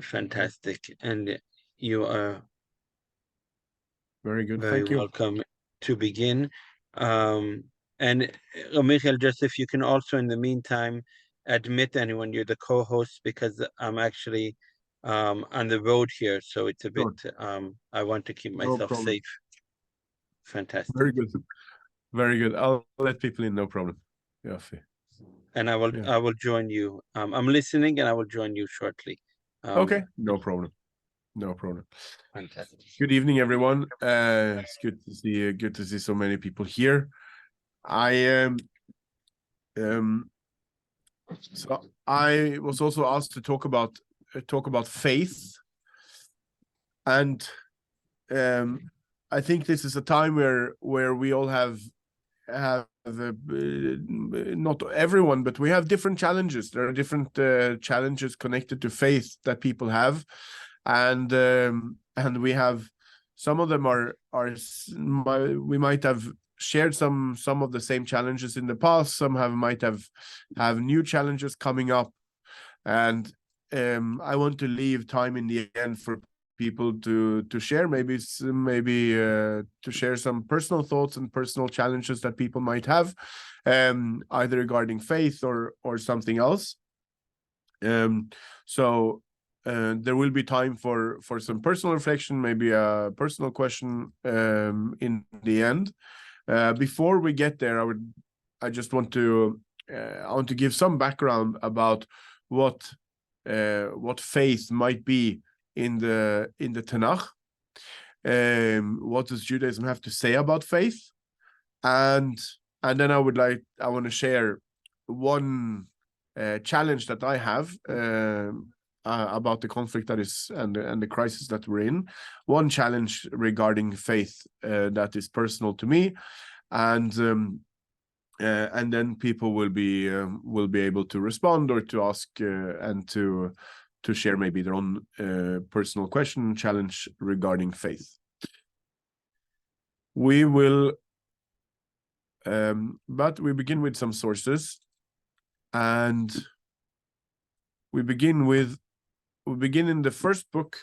Fantastic. And you are Very good. very Thank you. welcome to begin. And Michael, just if you can also, in the meantime, admit anyone, you're the co-host, because I'm actually on the road here, so it's a bit, Sure. I want to keep No myself problem. safe. Fantastic. Very good. Very good. I'll let people in. No problem. Yeah. And Yeah. I will join you. I'm listening, and I will join you shortly. Okay. Um, No problem. No problem. Fantastic. Good evening, everyone. It's good to see so many people here. I so I was also asked to talk about faith, and I think this is a time where we all have not everyone, but we have different challenges. There are different challenges connected to faith that people have, and we have some of them are we might have shared some of the same challenges in the past. Some might have new challenges coming up, and I want to leave time in the end for people to share, maybe to share some personal thoughts and personal challenges that people might have, either regarding faith or something else. So there will be time for some personal reflection, maybe a personal question in the end. Before we get there, I just want to give some background about what faith might be in the Tanakh. What does Judaism have to say about faith? And then I want to share one challenge that I have about the conflict that is and the crisis that we're in. One challenge regarding faith that is personal to me, and then people will be able to respond or to ask and to share maybe their own personal question challenge regarding faith. We will, but we begin with some sources, and we begin in the first book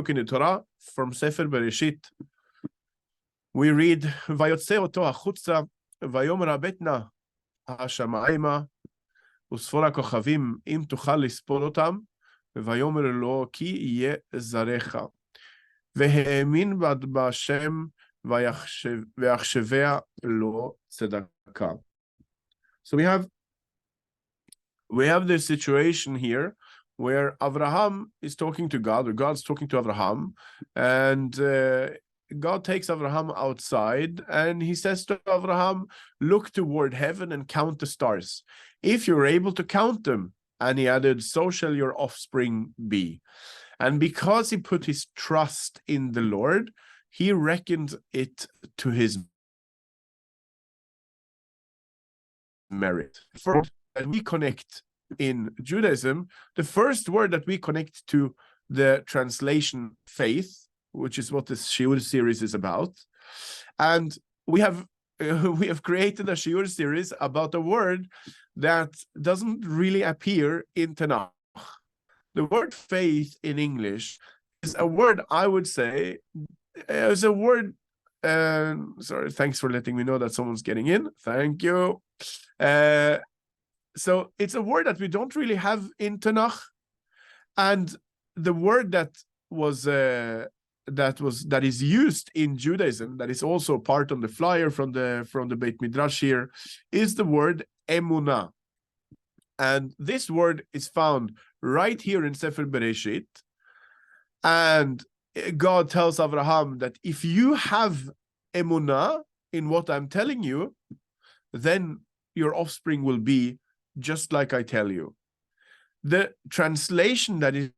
in the Torah, from Sefer Bereshit. We read, "Vayotze oto hachutza, vayomer habetna hashamayma, וספור הכוכבים, אם תוכל לספור אותם, ויאמר לו כי יהיה זרעך. והאמין בהשם ויחשביה לו צדקה." So we have this situation here where Abraham is talking to God, or God's talking to Abraham, and God takes Abraham outside, and he says to Abraham, "Look toward heaven and count the stars, if you're able to count them." And he added, "So shall your offspring be." And because he put his trust in the Lord, he reckoned it to his merit. First, that we connect in Judaism, the first word that we connect to the translation faith, which is what this Shiur series is about. And we have created a Shiur series about a word that doesn't really appear in Tanakh. The word faith in English is a word, I would say, is a word, sorry, thanks for letting me know that someone's getting in. Thank you. So it's a word that we don't really have in Tanakh. And the word that is used in Judaism, that is also part on the flyer from the Beit Midrash here, is the word Emunah. And this word is found right here in Sefer Bereshit. And God tells Abraham that if you have Emunah in what I'm telling you, then your offspring will be just like I tell you. The translation that is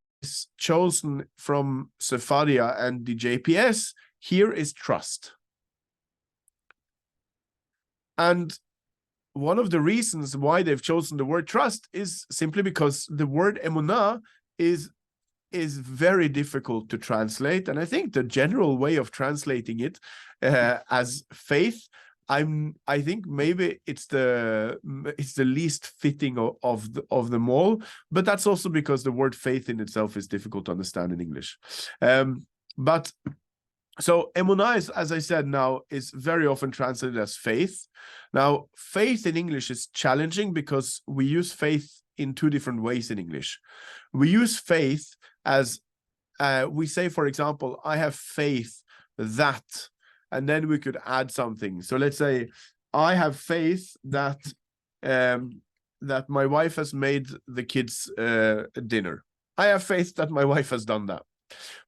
chosen from Sepharia and the JPS here is trust. And one of the reasons why they've chosen the word trust is simply because the word emunah is very difficult to translate. And I think the general way of translating it as faith, I think maybe it's the least fitting of them all, but that's also because the word faith in itself is difficult to understand in English. But so Emunah is, as I said now, is very often translated as faith. Now, faith in English is challenging because we use faith in two different ways in English. We use faith as we say, for example, I have faith that, and then we could add something. So let's say I have faith that that my wife has made the kids dinner. I have faith that my wife has done that.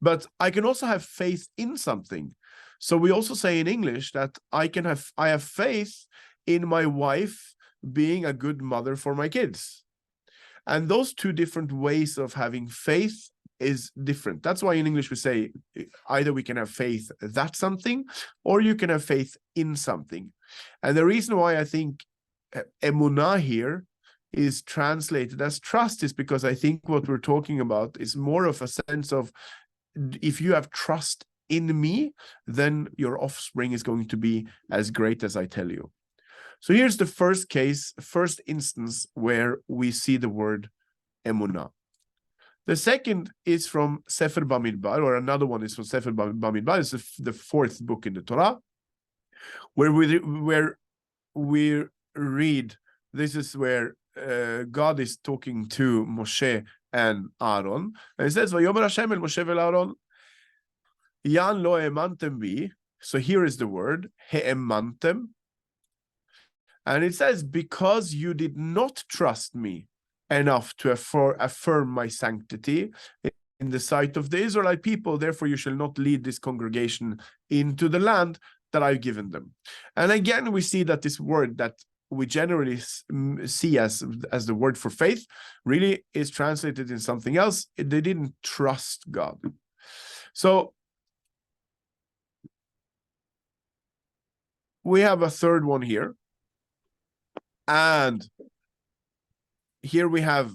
But I can also have faith in something. So we also say in English that I have faith in my wife being a good mother for my kids. And those two different ways of having faith is different. That's why in English we say either we can have faith that something, or you can have faith in something. And the reason why I think Emunah here is translated as trust is because I think what we're talking about is more of a sense of, if you have trust in me, then your offspring is going to be as great as I tell you. So here's the first instance where we see the word Emunah. The second is from Sefer Bamidbar, or another one is from Sefer Bamidbar. It's the fourth book in the Torah, where we read, this is where God is talking to Moshe and Aaron. And it says, Vayomer Hashem el Moshe vel Aaron, Yan lo emantem bi. So here is the word, he'emantem. And it says, because you did not trust me enough to affirm my sanctity in the sight of the Israelite people, therefore you shall not lead this congregation into the land that I've given them. And again, we see that this word that we generally see as the word for faith really is translated in something else. They didn't trust God. So we have a third one here. And here we have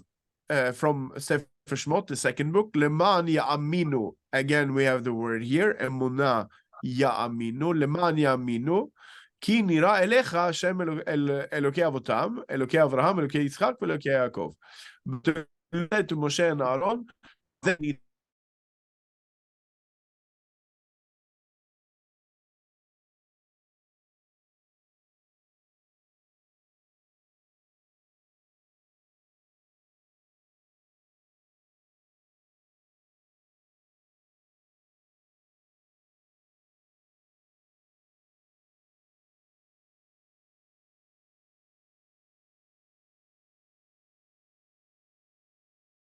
from Sefer Shemot, the second book, Leman Ya'aminu. Again, we have the word here, Emunah Ya'aminu, Leman Ya'aminu, Ki nira elecha Hashem Elokei Avotam, Elokei Avraham, Elokei Yitzchak, Elokei Yaakov. To Moshe and Aaron, then